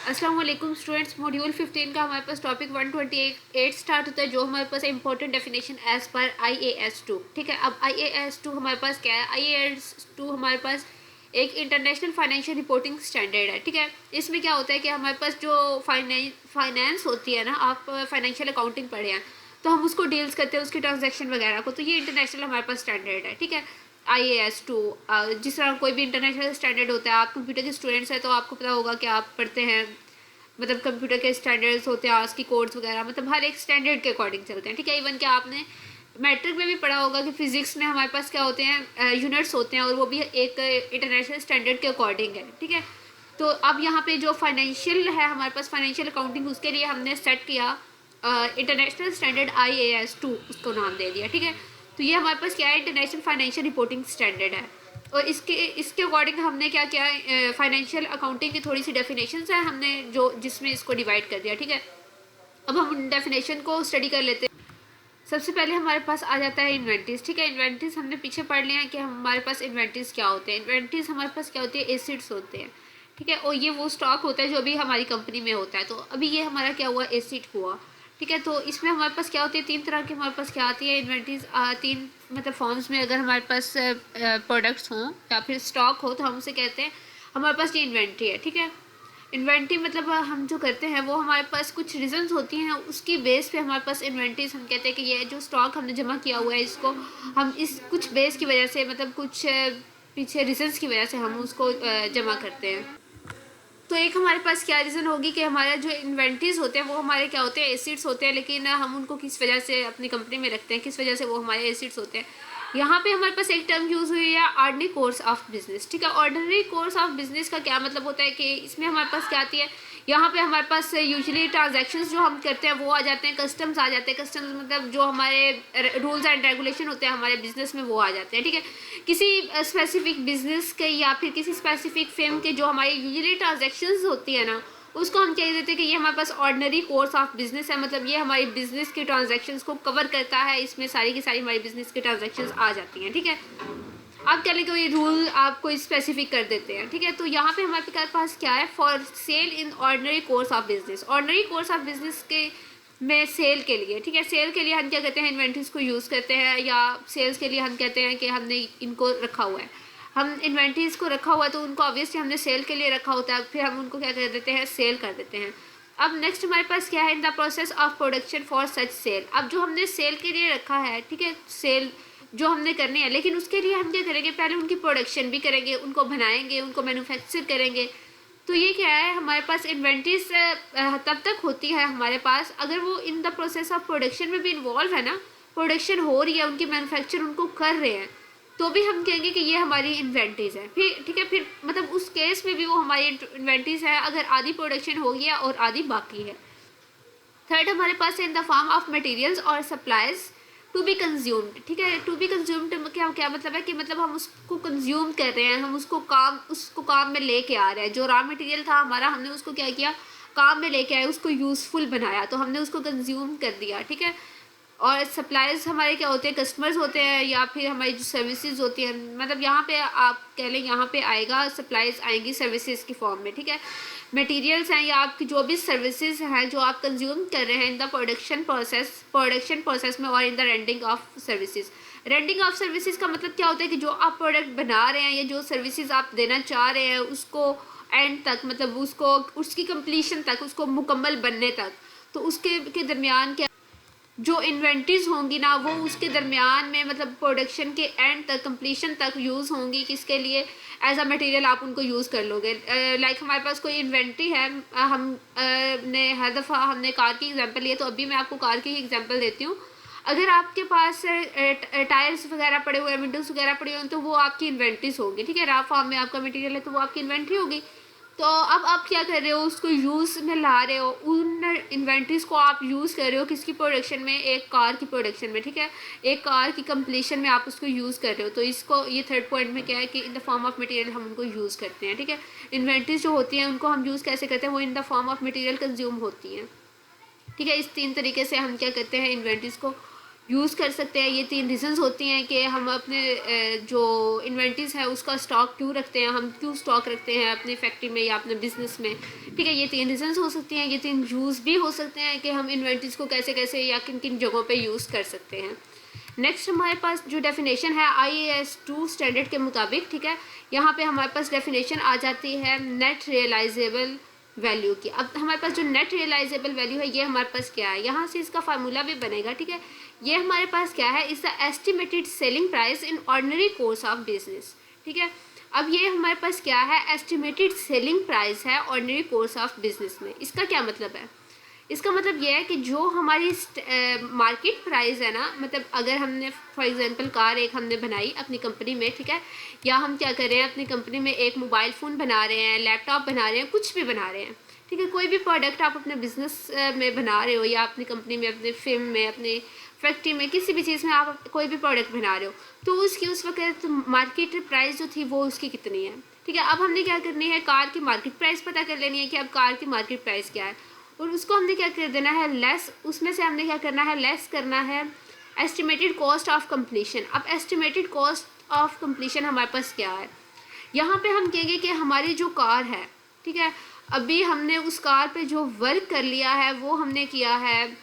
अस्सलाम वालेकुम students. Module 15 का हमारे पास टॉपिक 128 स्टार्ट होता है, जो हमारे पास important definition as per IAS2। ठीक है, अब IAS2 हमारे पास क्या है? IAS2 हमारे पास एक इंटरनेशनल फाइनेंशियल रिपोर्टिंग स्टैंडर्ड है। ठीक है, इसमें क्या होता है कि हमारे पास जो फाइनेंस होती है ना, आप फाइनेंशियल अकाउंटिंग पढ़े हैं तो हम उसको डील्स करते हैं, उसकी ट्रांजेक्शन वगैरह को, तो ये इंटरनेशनल हमारे पास स्टैंडर्ड है। ठीक है, IAS2 जिस तरह कोई भी इंटरनेशनल स्टैंडर्ड होता है, आप कंप्यूटर के स्टूडेंट्स हैं तो आपको पता होगा कि आप पढ़ते हैं, मतलब कंप्यूटर के स्टैंडर्ड्स होते हैं, आस्की कोड्स वगैरह, मतलब हर एक स्टैंडर्ड के अकॉर्डिंग चलते हैं। ठीक है, इवन क्या आपने मैट्रिक में भी पढ़ा होगा कि फिजिक्स में हमारे पास क्या होते हैं, यूनिट्स होते हैं, और वो भी एक इंटरनेशनल स्टैंडर्ड के अकॉर्डिंग है। ठीक है, तो अब यहाँ पे जो फाइनेंशियल है हमारे पास, फाइनेंशियल अकाउंटिंग, उसके लिए हमने सेट किया इंटरनेशनल स्टैंडर्ड IAS2, उसको नाम दे दिया। ठीक है, तो ये हमारे पास क्या है? इंटरनेशनल फाइनेंशियल रिपोर्टिंग स्टैंडर्ड है। और इसके अकॉर्डिंग हमने क्या किया, फाइनेंशियल अकाउंटिंग की थोड़ी सी डेफिनेशंस है हमने जो जिसमें इसको डिवाइड कर दिया। ठीक है, अब हम उन डेफिनेशन को स्टडी कर लेते हैं। सबसे पहले हमारे पास आ जाता है इन्वेंट्रीज। ठीक है, इन्वेंट्रीज हमने पीछे पढ़ लिया है कि हमारे पास इन्वेंट्रीज क्या होते हैं। इन्वेंट्रीज हमारे पास क्या होती है? एसिड्स होते हैं। ठीक है, और ये वो स्टॉक होता है जो भी हमारी कंपनी में होता है। तो अभी ये हमारा क्या हुआ? एसिड हुआ। ठीक है, तो इसमें हमारे पास क्या होती है? तीन तरह की हमारे पास क्या आती है इन्वेंट्रीज, तीन मतलब फॉर्म्स में। अगर हमारे पास प्रोडक्ट्स हों या फिर स्टॉक हो तो हम उसे कहते हैं, हमारे पास ये इन्वेंट्री है। ठीक है, इन्वेंट्री मतलब हम जो करते हैं वो हमारे पास कुछ रीजंस होती हैं, उसकी बेस पे हमारे पास इन्वेंट्रीज, हम कहते हैं कि ये जो स्टॉक हमने जमा किया हुआ है इसको हम इस कुछ बेस की वजह से, मतलब कुछ पीछे रीजंस की वजह से हम उसको जमा करते हैं। तो एक हमारे पास क्या रीज़न होगी कि हमारा जो इन्वेंट्रीज होते हैं वो हमारे क्या होते हैं? एसिड्स होते हैं, लेकिन हम उनको किस वजह से अपनी कंपनी में रखते हैं, किस वजह से वो हमारे एसिड्स होते हैं। यहाँ पे हमारे पास एक टर्म यूज़ हुई है, ऑर्डिनरी कोर्स ऑफ बिजनेस। ठीक है, ऑर्डिनरी कोर्स ऑफ बिजनेस का क्या मतलब होता है कि इसमें हमारे पास क्या आती है, यहाँ पे हमारे पास यूजुअली ट्रांजैक्शंस जो हम करते हैं वो आ जाते हैं, कस्टम्स आ जाते हैं। कस्टम्स मतलब जो हमारे रूल्स एंड रेगुलेशन होते हैं हमारे बिजनेस में, वो आ जाते हैं। ठीक है, किसी स्पेसिफिक बिजनेस के या फिर किसी स्पेसिफिक फर्म के जो हमारी यूजुअली ट्रांजैक्शंस होती है ना, उसको हम कह देते हैं कि ये हमारे पास ऑर्डिनरी कोर्स ऑफ बिजनेस है। मतलब ये हमारी बिजनेस के ट्रांजैक्शंस को कवर करता है, इसमें सारी की सारी हमारी बिजनेस की ट्रांजैक्शंस आ जाती हैं। ठीक है, आप क्या लेंगे, कोई रूल आपको स्पेसिफिक कर देते हैं। ठीक है, तो यहाँ पे हमारे पास क्या है? For sale in ordinary course of business. Ordinary course of business के में सेल के लिए, ठीक है, सेल के लिए हम क्या कहते हैं? इन्वेंट्रीज को यूज़ करते हैं, या सेल्स के लिए हम कहते हैं कि हमने इनको रखा हुआ है, हम इन्वेंट्रीज को रखा हुआ है, तो उनको ऑब्वियसली हमने सेल के लिए रखा होता है, फिर हम उनको क्या कर देते हैं? सेल कर देते हैं। अब नेक्स्ट हमारे पास क्या है? In the process of production for such sale. अब जो हमने सेल के लिए रखा है, ठीक है, सेल जो हमने करनी है, लेकिन उसके लिए हम क्या करेंगे? पहले उनकी प्रोडक्शन भी करेंगे, उनको बनाएंगे, उनको मैन्युफैक्चर करेंगे। तो ये क्या है? हमारे पास इन्वेंट्रीज तब तक होती है हमारे पास अगर वो इन द प्रोसेस ऑफ प्रोडक्शन में भी इन्वॉल्व है ना, प्रोडक्शन हो रही है, उनकी मैन्युफैक्चर उनको कर रहे हैं, तो भी हम कहेंगे कि ये हमारी इन्वेंट्रीज है। फिर ठीक है, फिर मतलब उस केस में भी वो हमारी इन्वेंट्रीज है अगर आधी प्रोडक्शन हो गया और आधी बाकी है। थर्ड हमारे पास है in the form of materials और सप्लाईज टू बी कंज्यूम्ड। ठीक है, टू बी कंज्यूम्ड क्या क्या मतलब है कि मतलब हम उसको कंज्यूम कर रहे हैं, हम उसको काम में लेके आ रहे हैं। जो रॉ मटेरियल था हमारा, हमने उसको क्या किया? काम में लेके आए, उसको यूज़फुल बनाया, तो हमने उसको कंज्यूम कर दिया। ठीक है, और सप्लायर्स हमारे क्या होते हैं? कस्टमर्स होते हैं, या फिर हमारी जो सर्विसेज होती हैं, मतलब यहाँ पे आप कह लें, यहाँ पे आएगा सप्लाईज आएंगी सर्विसेज की फॉर्म में। ठीक है, मटेरियल्स हैं या आपकी जो भी सर्विसेज हैं जो आप कंज्यूम कर रहे हैं इन द प्रोडक्शन प्रोसेस में, और in the rending of services. Rending of services का मतलब क्या होता है कि जो आप प्रोडक्ट बना रहे हैं या जो सर्विसेज आप देना चाह रहे हैं उसको एंड तक, मतलब उसको उसकी कंप्लीशन तक, उसको मुकम्मल बनने तक, तो उसके के दरमियान क्या जो इन्वेंट्रीज होंगी ना, वो उसके दरमियान में, मतलब प्रोडक्शन के एंड तक, कंप्लीशन तक यूज़ होंगी। किसके लिए? एज अ मटेरियल आप उनको यूज़ कर लोगे। लाइक हमारे पास कोई इन्वेंट्री है, हम ने हर दफ़ा हमने कार की एग्जांपल लिए, तो अभी मैं आपको कार की ही एग्जांपल देती हूँ। अगर आपके पास टायर्स वगैरह पड़े हुए हैं, विंडोज़ वगैरह पड़े हुए हैं, तो वो आपकी इन्वेंट्रीज होगी। ठीक है, रॉ फॉर्म में आपका मटेरियल है तो वो आपकी इन्वेंट्री होगी। तो अब आप क्या कर रहे हो? उसको यूज़ में ला रहे हो, उन इन्वेंट्रीज को आप यूज़ कर रहे हो किसकी प्रोडक्शन में? एक कार की प्रोडक्शन में। ठीक है, एक कार की कंप्लीशन में आप उसको यूज़ कर रहे हो। तो इसको, ये थर्ड पॉइंट में क्या है कि in the form of material हम उनको यूज़ करते हैं। ठीक है, इन्वेंट्रीज जो होती हैं उनको हम यूज़ कैसे करते हैं? वो in the form of material consume होती हैं। ठीक है, इस तीन तरीके से हम क्या करते हैं? इन्वेंट्रीज को यूज़ कर सकते हैं। ये 3 रीज़न्स होती हैं कि हम अपने जो इन्वेंटरीज है उसका स्टॉक क्यों रखते हैं, हम क्यों स्टॉक रखते हैं अपनी फैक्ट्री में या अपने बिजनेस में। ठीक है, ये 3 रीज़न्स हो सकती हैं। ये 3 यूज़ भी हो सकते हैं कि हम इन्वेंटरीज को कैसे कैसे या किन किन जगहों पे यूज़ कर सकते हैं। नेक्स्ट हमारे पास जो डेफिनेशन है IAS 2 स्टैंडर्ड के मुताबिक, ठीक है, यहाँ पे हमारे पास डेफिनेशन आ जाती है नेट रियलाइजेबल वैल्यू की। अब हमारे पास जो नेट रियलाइजेबल वैल्यू है ये हमारे पास क्या है, यहाँ से इसका फार्मूला भी बनेगा। ठीक है, ये हमारे पास क्या है, is the estimated selling price in ordinary course of business. ठीक है, अब ये हमारे पास क्या है, एस्टिमेटेड सेलिंग प्राइस है ऑर्डिनरी कोर्स ऑफ बिजनेस में। इसका क्या मतलब है, इसका मतलब ये है कि जो हमारी मार्केट प्राइस है ना, मतलब अगर हमने फॉर एग्जांपल कार एक हमने बनाई अपनी कंपनी में, ठीक है, या हम क्या कर रहे हैं अपनी कंपनी में एक मोबाइल फ़ोन बना रहे हैं, लैपटॉप बना रहे हैं, कुछ भी बना रहे हैं। ठीक है, कोई भी प्रोडक्ट आप अपने बिजनेस में बना रहे हो या अपनी कंपनी में, अपने फिल्म में, अपने फैक्ट्री में, किसी भी चीज़ में आप कोई भी प्रोडक्ट बना रहे हो, तो उसकी उस वक्त मार्केट प्राइस जो थी वो उसकी कितनी है। ठीक है, अब हमने क्या करनी है, कार की मार्केट प्राइस पता कर लेनी है कि अब कार की मार्केट प्राइस क्या है, और उसको हमने क्या कर देना है, लेस, उसमें से हमने क्या करना है, लेस करना है एस्टिमेटेड कॉस्ट ऑफ कंप्लीशन। अब एस्टिमेटेड कॉस्ट ऑफ कंप्लीशन हमारे पास क्या है, यहाँ पे हम कहेंगे कि हमारी जो कार है, ठीक है, अभी हमने उस कार पे जो वर्क कर लिया है वो हमने किया है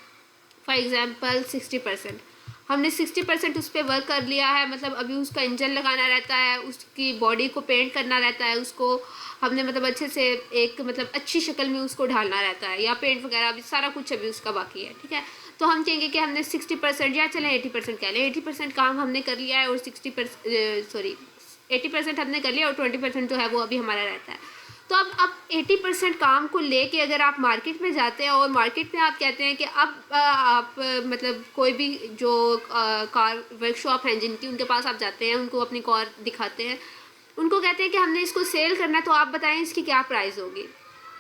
फॉर एग्जांपल 60%। हमने 60% उस पर वर्क कर लिया है, मतलब अभी उसका इंजन लगाना रहता है, उसकी बॉडी को पेंट करना रहता है, उसको हमने मतलब अच्छे से एक मतलब अच्छी शक्ल में उसको ढालना रहता है, या पेंट वगैरह अभी सारा कुछ अभी उसका बाकी है। ठीक है, तो हम कहेंगे कि हमने 60% या चलें 80% कह लें, 80% काम हमने कर लिया है और 80% हमने कर लिया और 20% जो है वो अभी हमारा रहता है। तो अब 80% काम को लेके अगर आप मार्केट में जाते हैं और मार्केट में आप कहते हैं कि अब आप मतलब कोई भी जो कार वर्कशॉप हैं जिनकी, उनके पास आप जाते हैं, उनको अपनी कार दिखाते हैं, उनको कहते हैं कि हमने इसको सेल करना है, तो आप बताएं इसकी क्या प्राइस होगी।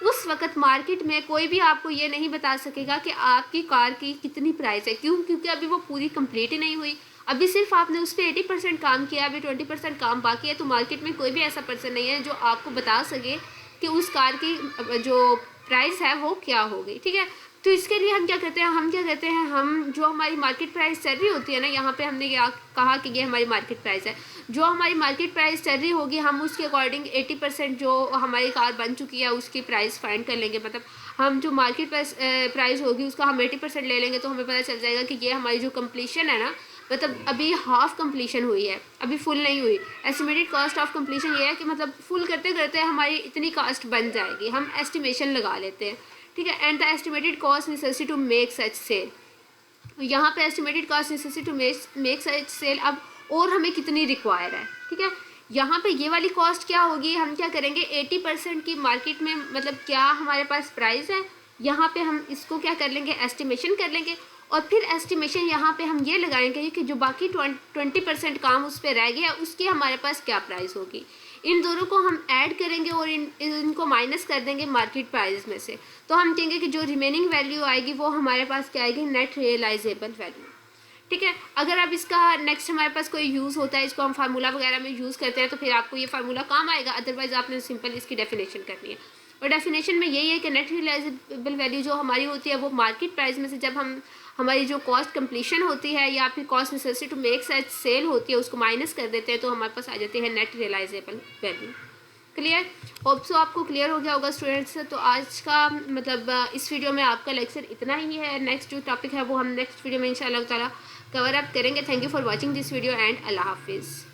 उस वक्त मार्केट में कोई भी आपको ये नहीं बता सकेगा कि आपकी कार की कितनी प्राइस है। क्यों, क्योंकि अभी वो पूरी कंप्लीट ही नहीं हुई, अभी सिर्फ आपने उस पर 80% काम किया, अभी 20% काम बाकी है। तो मार्केट में कोई भी ऐसा पर्सन नहीं है जो आपको बता सके कि उस कार की जो प्राइस है वो क्या होगी। ठीक है, तो इसके लिए हम क्या करते हैं, हम जो हमारी मार्केट प्राइस चल रही होती है ना, यहाँ पे हमने क्या कहा कि ये हमारी मार्केट प्राइस है, जो हमारी मार्केट प्राइस चल रही होगी हम उसके अकॉर्डिंग 80% जो हमारी कार बन चुकी है उसकी प्राइस फाइंड कर लेंगे। मतलब हम जो मार्केट प्राइस होगी उसका हम 80% ले लेंगे, तो हमें पता चल जाएगा कि ये हमारी जो कम्प्लीशन है ना, मतलब अभी हाफ कंप्लीशन हुई है, अभी फुल नहीं हुई। एस्टिमेटेड कॉस्ट ऑफ कंप्लीशन ये है कि मतलब फुल करते करते हमारी इतनी कास्ट बन जाएगी, हम एस्टिमेशन लगा लेते हैं। ठीक है, and the estimated cost necessity to make such sale, यहाँ पे estimated cost necessity to make such sale अब और हमें कितनी रिक्वायर है। ठीक है, यहाँ पे ये वाली कॉस्ट क्या होगी, हम क्या करेंगे 80% की मार्केट में मतलब क्या हमारे पास प्राइस है, यहाँ पे हम इसको क्या कर लेंगे, एस्टिमेशन कर लेंगे, और फिर एस्टिमेशन यहाँ पे हम ये लगाएंगे कि जो बाकी 20% काम उस पर रह गया उसकी हमारे पास क्या प्राइस होगी। इन दोनों को हम ऐड करेंगे और इनको माइनस कर देंगे मार्केट प्राइस में से, तो हम कहेंगे कि जो रिमेनिंग वैल्यू आएगी वो हमारे पास क्या आएगी, नेट रियलाइजेबल वैल्यू। ठीक है, अगर अब इसका नेक्स्ट हमारे पास कोई यूज़ होता है, इसको हम फार्मूला वगैरह में यूज़ करते हैं, तो फिर आपको ये फार्मूला काम आएगा, अदरवाइज आपने सिंपल इसकी डेफिनेशन करनी है। और डेफिनेशन में यही है कि नेट रियलाइजेबल वैल्यू जो हमारी होती है वो मार्केट प्राइस में से जब हम हमारी जो कॉस्ट कंप्लीशन होती है या फिर cost necessity to make such sale होती है उसको माइनस कर देते हैं, तो हमारे पास आ जाती है net realisable value. Clear, hope so आपको क्लियर हो गया होगा स्टूडेंट्स। तो आज का मतलब इस वीडियो में आपका लेक्चर इतना ही है। नेक्स्ट जो टॉपिक है वो हम नेक्स्ट वीडियो में इंशाल्लाह ताला कवर अप करेंगे। Thank you for watching this video and अल्लाह हाफिज़।